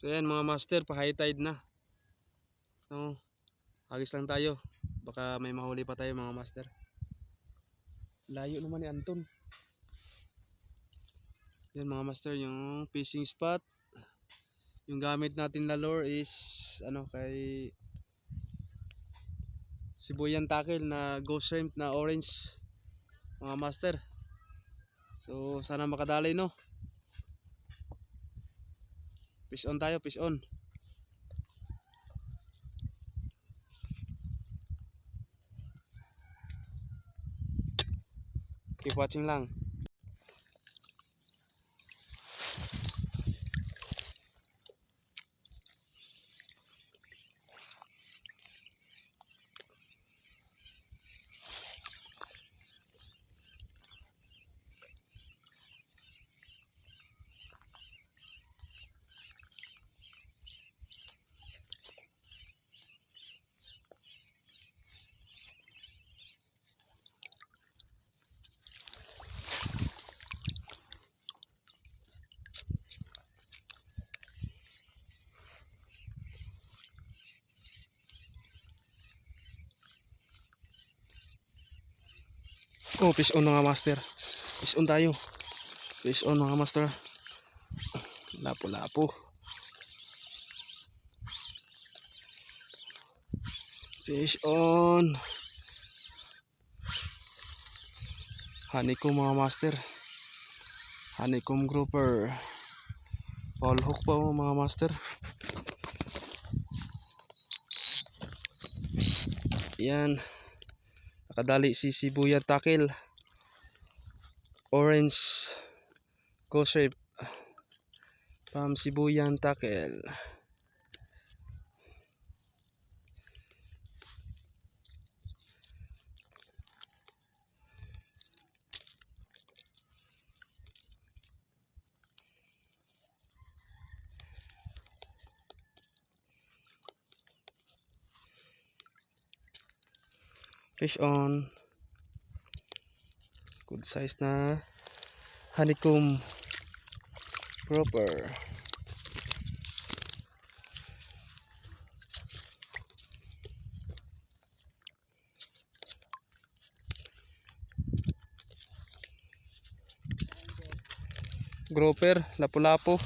So yan mga master, pa high tide na. So agis lang tayo, baka may mahuli pa tayo mga master. Layo naman ni Anton. Yan mga master, yung fishing spot. Yung gamit natin na lure is ano, kay Sibuyan Tackle na ghost shrimp na orange mga master. So sana makadali, no. Fish on tayo, fish on. Keep watching lang. Oh, fish on mga master. Fish on tayo. Fish on mga master. Lapo-lapo. Fish on. Honeycomb mga master. Honeycomb grouper. Paul hook pa mga master. Yan. Nakadali si Sibuyan Tackle. Orange ghost shrimp from Sibuyan Tackle. Fish on. Good size na honeycomb grouper. Grouper, lapu-lapu.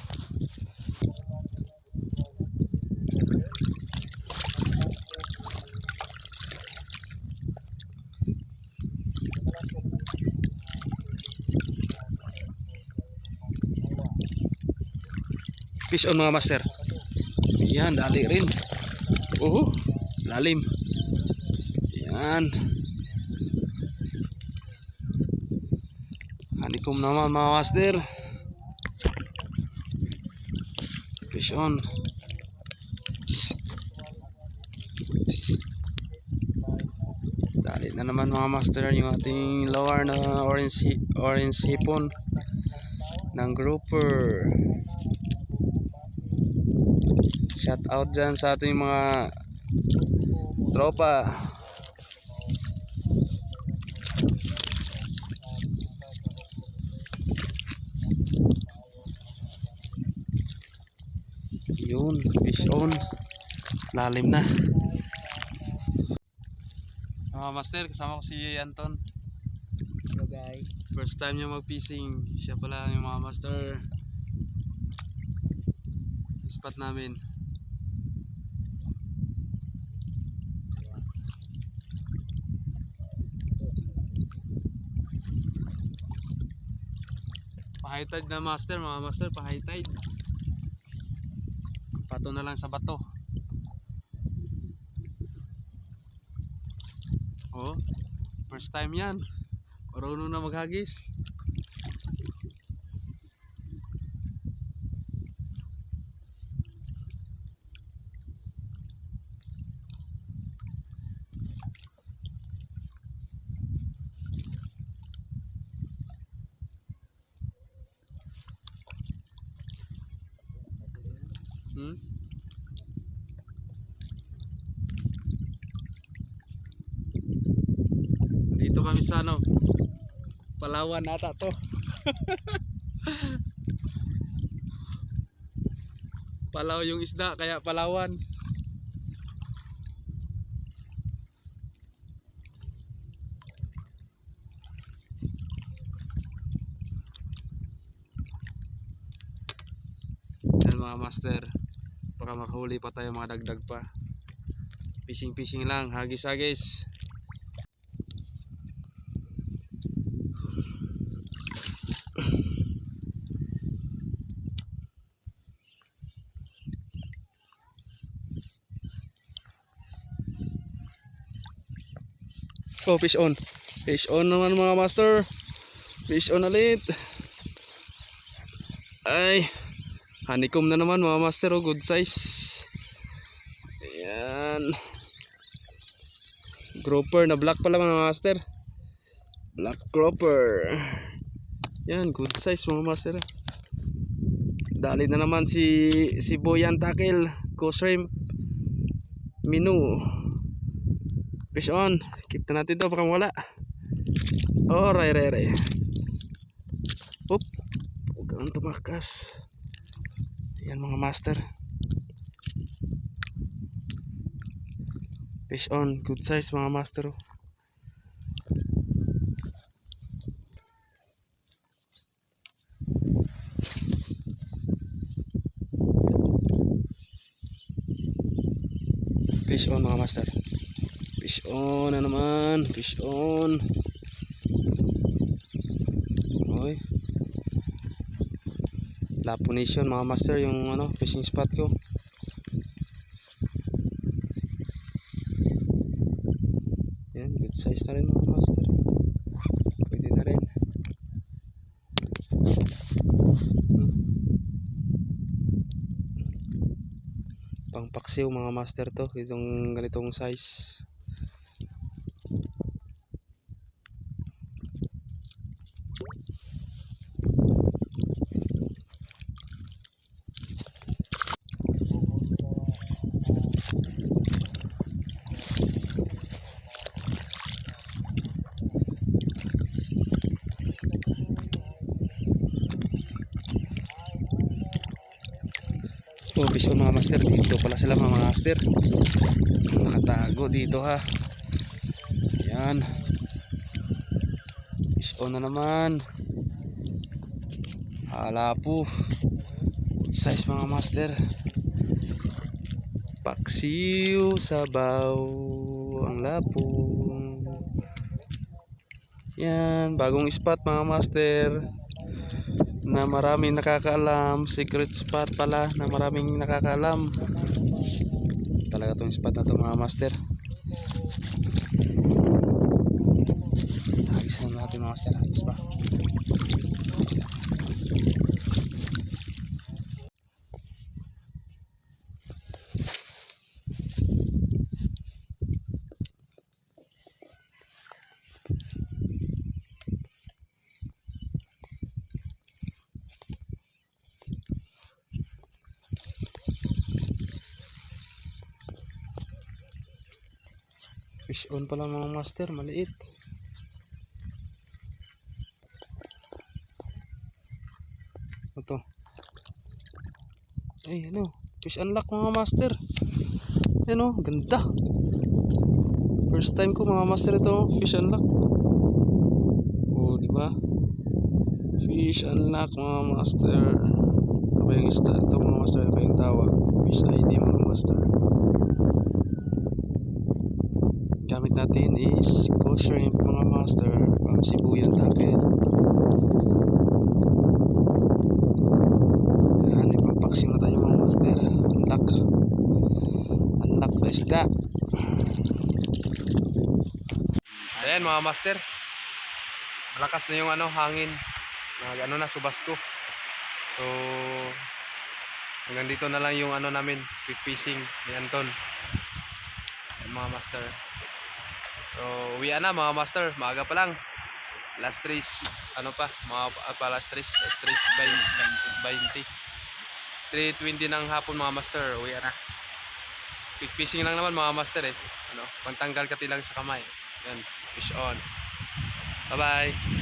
Fish on mga master. Yan, dali rin. Lalim. Yan. Honeycomb naman mga master. Fish on. Dali na naman mga master yung ating lower na orange hipon ng grouper. Shout out dyan sa ating mga tropa. Yun, fish on. Lalim na. Master, kasama ko si Anton. Hello guys. First time niya mag-fishing. Siya pala yung mga master spot namin. Pa-high tide na master, mga master, pa-high tide. Pato na lang sa bato. Oh, first time yan. Marunong na maghagis. Dito kami sa ano, Palawan ata to. Palaw yung isda, kaya Palawan. Yan mga master, baka makahuli pa tayo, mga dagdag pa. Fishing lang, hagis. Oh, fish on. Fish on naman mga master. Fish on ulit. Ay, honeycomb na naman mga master, oh, good size. Ayan. Grouper na black pala mga master. Black grouper. Yan, good size mga master. Dali na naman si Boyan Tackle, Go Shrimp, Minu. Fish on. Keep na natin to, baka wala. Oh, ray. Oop. Huwag kang tumakas. Yan mga master. Fish on, good size mga master. Fish on mga master. Fish on na naman. Fish on. Oy. Lapo Nation mga master, yung ano, fishing spot ko. Yan, good size na rin mga master. Pwede na rin. Pangpaksiw mga master to, itong ganitong size. Oh, fish on mga master. Dito pala sila mga master. Nakatago dito ha. Yan. Fish on na naman. Halapo. Good size mga master. Paksiw, sabaw, ang lapo. Yan, bagong spot mga master. Na maraming nakakaalam, secret spot pala na maraming nakakaalam. Talaga tong spot na to mga master. Hagis na natin mga master, hagis pa. Fish on pala mga master, maliit. Ito. Ay, ano? Fish unlock mga master. Ano, ganda. First time ko mga master ito, fish unlock. Oh, di ba? Fish unlock mga master. Ano ba yung isda? Ito mga master, ano ba yung tawag? Fish ID mga master. Gamit natin is Go Shrimp mga master from Sibuyan Tackle. Yan, ipapaksin na tayo mga master. Unlock na isda. Ayan mga master, malakas na yung ano, hangin. Ano na, subas ko. So hanggang dito na lang yung ano namin, fishing ni Anton. Ayan, mga master. So uwi na mga master, maaga pa lang. Last race, ano pa, mga last race, by 20. 3:20 ng hapon mga master, uwi na. Fishing lang naman mga master eh. Ano, pantanggal kati lang sa kamay. Yan, fish on. Bye bye.